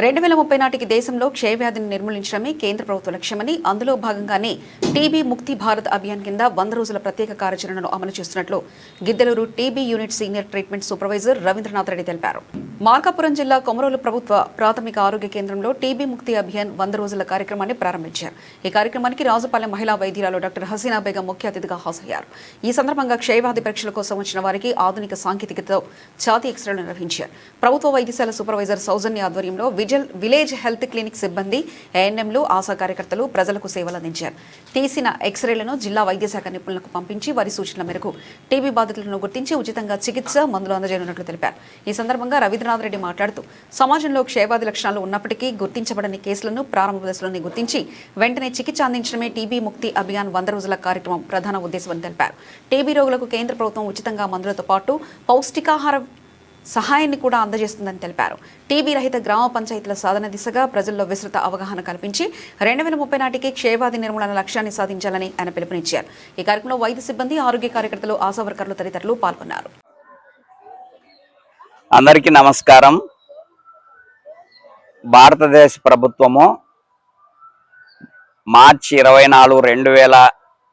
2030 నాటికి దేశంలో క్షయవ్యాధిని నిర్మూలించడమే కేంద్ర ప్రభుత్వ లక్ష్యమని, అందులో భాగంగానే టీబీ ముక్తి భారత్ అభియాన్ కింద 100 రోజుల ప్రత్యేక కార్యాచరణను అమలు చేస్తున్నట్లు Giddalur TB unit senior treatment supervisor Ravindranath Reddy తెలిపారు. మార్కాపురం జిల్లా కొమరోలు ప్రభుత్వ ప్రాథమిక ఆరోగ్య కేంద్రంలో టీబీ ముక్తి అభియాన్ 100 రోజుల కార్యక్రమాన్ని ప్రారంభించారు. ఈ కార్యక్రమానికి రాజుపాలెం మహిళా వైద్యురాలు డాక్టర్ హసీనా బేగం ముఖ్య అతిథిగా హాజరయ్యారు. ఈ సందర్భంగా క్షయవ్యాధి పరీక్షల కోసం వచ్చిన వారికి ఆధునిక సాంకేతికతతో ఛాతీ ఎక్స్రేలు నిర్వహించారు. ప్రభుత్వ వైద్యశాల సూపర్వైజర్ సౌజన్య ఆధ్వర్యంలో విలేజ్ హెల్త్ క్లినిక్ సిబ్బంది, ఏఎన్ఎంలు, ఆశా కార్యకర్తలు ప్రజలకు సేవలు అందించారు. తీసిన ఎక్స్రేలను జిల్లా వైద్యశాఖ నిపుణులకు పంపించి వారి సూచనల మేరకు టీబీ బాధితులను గుర్తించి ఉచితంగా చికిత్స, మందులు అందజేయనున్నట్లు తెలిపారు. ఈ సందర్భంగా రవీంద్రనాథ్ రెడ్డి మాట్లాడుతూ సమాజంలో క్షయవ్యాధి లక్షణాలు ఉన్నప్పటికీ గుర్తించబడని కేసులను ప్రారంభ దశలోనే గుర్తించి వెంటనే చికిత్స అందించడమే టీబీ ముక్తి అభియాన్ 100 రోజుల కార్యక్రమం ప్రధాన ఉద్దేశమని తెలిపారు. టీబీ రోగులకు కేంద్ర ప్రభుత్వం ఉచితంగా మందులతో పాటు పౌష్టికాహార సహాయాన్ని కూడా అందజేస్తుందని తెలిపారు. టీబీ రహిత గ్రామ పంచాయతీల సాధన దిశగా ప్రజల్లో విస్తృత అవగాహన కల్పించి 2030 నాటికి క్షయవ్యాధి నిర్మూలన లక్ష్యాన్ని సాధించాలని ఆయన పిలుపునిచ్చారు. ఈ కార్యక్రమంలో వైద్య సిబ్బంది, ఆరోగ్య కార్యకర్తలు, ఆశా వర్కర్లు తదితరులు పాల్గొన్నారు. అందరికీ నమస్కారం. భారతదేశ ప్రభుత్వము మార్చి 24,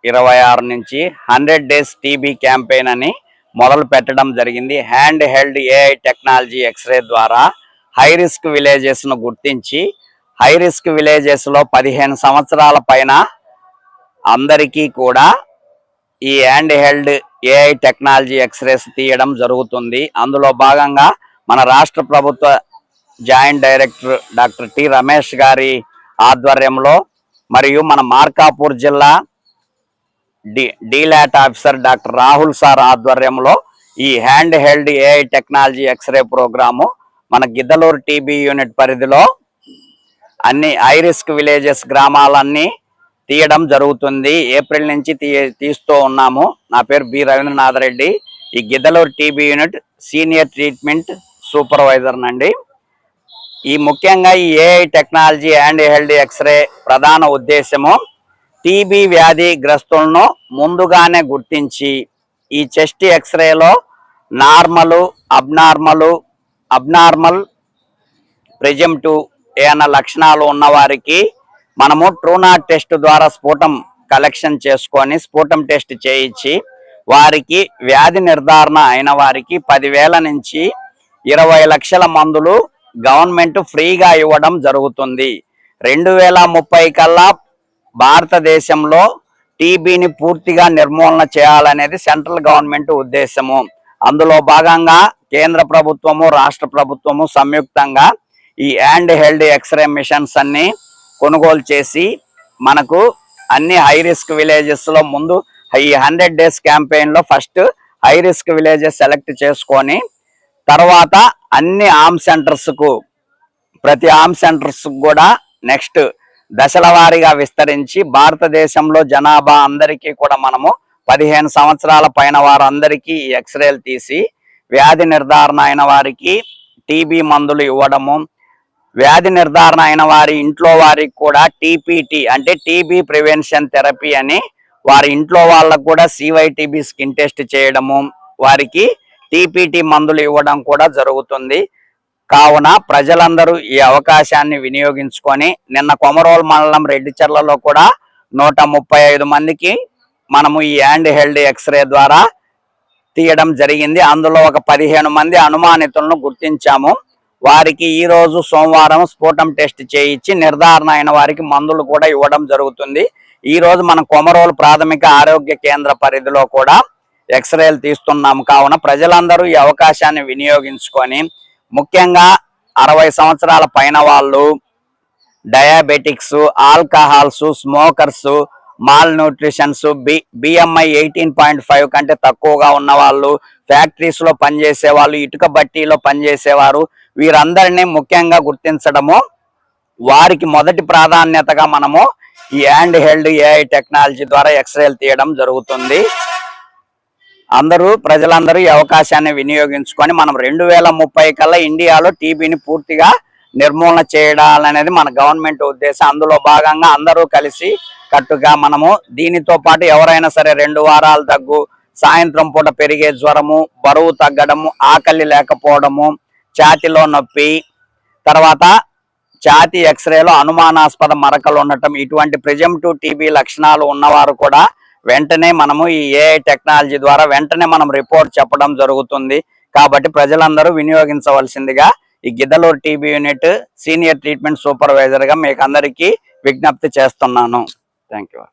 2026 నుంచి 100 డేస్ టీబీ క్యాంపెయిన్ అని మొదలు పెట్టడం జరిగింది. Hand held AI technology x ray ద్వారా హై రిస్క్ విలేజెస్ను గుర్తించి హై రిస్క్ విలేజెస్లో 15 సంవత్సరాల పైన అందరికీ కూడా ఈ hand held AI technology x rays తీయడం జరుగుతుంది. అందులో భాగంగా మన రాష్ట్ర ప్రభుత్వ joint director doctor T Ramesh గారి ఆధ్వర్యంలో మరియు మన మార్కాపూర్ జిల్లా డీలాట్ ఆఫీసర్ డాక్టర్ రాహుల్ సార్ ఆధ్వర్యంలో ఈ hand held AI technology x ray programme మన గిద్దలూరు టీబీ యూనిట్ పరిధిలో అన్ని హై రిస్క్ విలేజెస్ గ్రామాలన్నీ తీయడం జరుగుతుంది. ఏప్రిల్ నుంచి తీస్తూ ఉన్నాము. నా పేరు బి రవీంద్రనాథ్ రెడ్డి. ఈ Giddalur TB unit senior treatment supervisor నండి. ఈ ముఖ్యంగా ఈ AI technology hand held x-ray ప్రధాన ఉద్దేశము టీబీ వ్యాధి గ్రస్తులను ముందుగానే గుర్తించి ఈ చెస్ట్ ఎక్స్రేలో అబ్నార్మల్ ప్రెజెంటివ్ ఏమైనా లక్షణాలు ఉన్న వారికి మనము ట్రూనాట్ టెస్ట్ ద్వారా స్ఫోటం కలెక్షన్ చేసుకొని స్ఫోటం టెస్ట్ చేయించి వారికి వ్యాధి నిర్ధారణ అయిన వారికి 10,000 నుంచి 20 లక్షల మందులు గవర్నమెంట్ ఫ్రీగా ఇవ్వడం జరుగుతుంది. 2030 కల్లా భారతదేశంలో టీబీని పూర్తిగా నిర్మూలన చేయాలనేది సెంట్రల్ గవర్నమెంట్ ఉద్దేశము. అందులో భాగంగా కేంద్ర ప్రభుత్వము, రాష్ట్ర ప్రభుత్వము సంయుక్తంగా ఈ హ్యాండ్ హెల్డ్ ఎక్స్రే మిషన్స్ అన్ని కొనుగోలు చేసి మనకు అన్ని హై రిస్క్ విలేజెస్ లో ముందు ఈ 100 డేస్ క్యాంపెయిన్ లో first high risk villages select చేసుకొని తర్వాత అన్ని ఆర్మ్ సెంటర్స్ కు ప్రతి ఆర్మ్ సెంటర్స్ కూడా నెక్స్ట్ దశల వారీగా విస్తరించి భారతదేశంలో జనాభా అందరికీ కూడా మనము 15 సంవత్సరాల పైన వారందరికీ ఎక్స్రేలు తీసి వ్యాధి నిర్ధారణ అయిన వారికి టీబీ మందులు ఇవ్వడము, వ్యాధి నిర్ధారణ అయిన వారి ఇంట్లో వారికి కూడా టీపీటీ అంటే టీబీ ప్రివెన్షన్ థెరపీ అని వారి ఇంట్లో వాళ్ళకు కూడా సివైటీబీ స్కిన్ టెస్ట్ చేయడము, వారికి టీపీటీ మందులు ఇవ్వడం కూడా జరుగుతుంది. కావున ప్రజలందరూ ఈ అవకాశాన్ని వినియోగించుకొని నిన్న కొమరోలు మండలం రెడ్డిచెర్లలో కూడా 135 మందికి మనము ఈ హ్యాండ్ హెల్డ్ ఎక్స్రే ద్వారా తీయడం జరిగింది. అందులో ఒక 15 మంది అనుమానితులను గుర్తించాము. వారికి ఈ రోజు సోమవారం స్ఫోటం టెస్ట్ చేయించి నిర్ధారణ అయిన వారికి మందులు కూడా ఇవ్వడం జరుగుతుంది. ఈ రోజు మనం కొమరోలు ప్రాథమిక ఆరోగ్య కేంద్ర పరిధిలో కూడా ఎక్స్రేలు తీస్తున్నాము. కావున ప్రజలందరూ ఈ అవకాశాన్ని వినియోగించుకొని ముఖ్యంగా 60 సంవత్సరాల పైన వాళ్ళు, diabetics, alcohols, smokers, mall nutritions, BMI 18.5 కంటే తక్కువగా ఉన్న వాళ్ళు, ఫ్యాక్టరీస్ లో పనిచేసే వాళ్ళు, ఇటుక బట్టీలో పనిచేసేవారు, వీరందరినీ ముఖ్యంగా గుర్తించడము, వారికి మొదటి ప్రాధాన్యతగా మనము ఈ హ్యాండ్ హెల్డ్ ఏఐ టెక్నాలజీ ద్వారా ఎక్స్రేలు తీయడం జరుగుతుంది. ప్రజలందరూ ఈ అవకాశాన్ని వినియోగించుకొని మనం 2030 కల్లా ఇండియాలో టీబీని పూర్తిగా నిర్మూలన చేయాలనేది మన గవర్నమెంట్ ఉద్దేశం. అందులో భాగంగా అందరూ కలిసి కట్టుగా మనము దీనితో పాటు ఎవరైనా సరే 2 వారాల దగ్గు, సాయంత్రం పూట పెరిగే జ్వరము, బరువు తగ్గడము, ఆకలి లేకపోవడము, ఛాతీలో నొప్పి, తర్వాత ఛాతీ ఎక్స్రేలో అనుమానాస్పద మరకలు ఉండటం, ఇటువంటి ప్రిజెంటివ్ టీబీ లక్షణాలు ఉన్నవారు కూడా వెంటనే మనము ఈ ఏఐ టెక్నాలజీ ద్వారా వెంటనే మనం రిపోర్ట్ చెప్పడం జరుగుతుంది. కాబట్టి ప్రజలందరూ వినియోగించవలసిందిగా ఈ Giddalur TB unit senior treatment supervisor గా మీకు అందరికీ విజ్ఞప్తి చేస్తున్నాను. Thank you.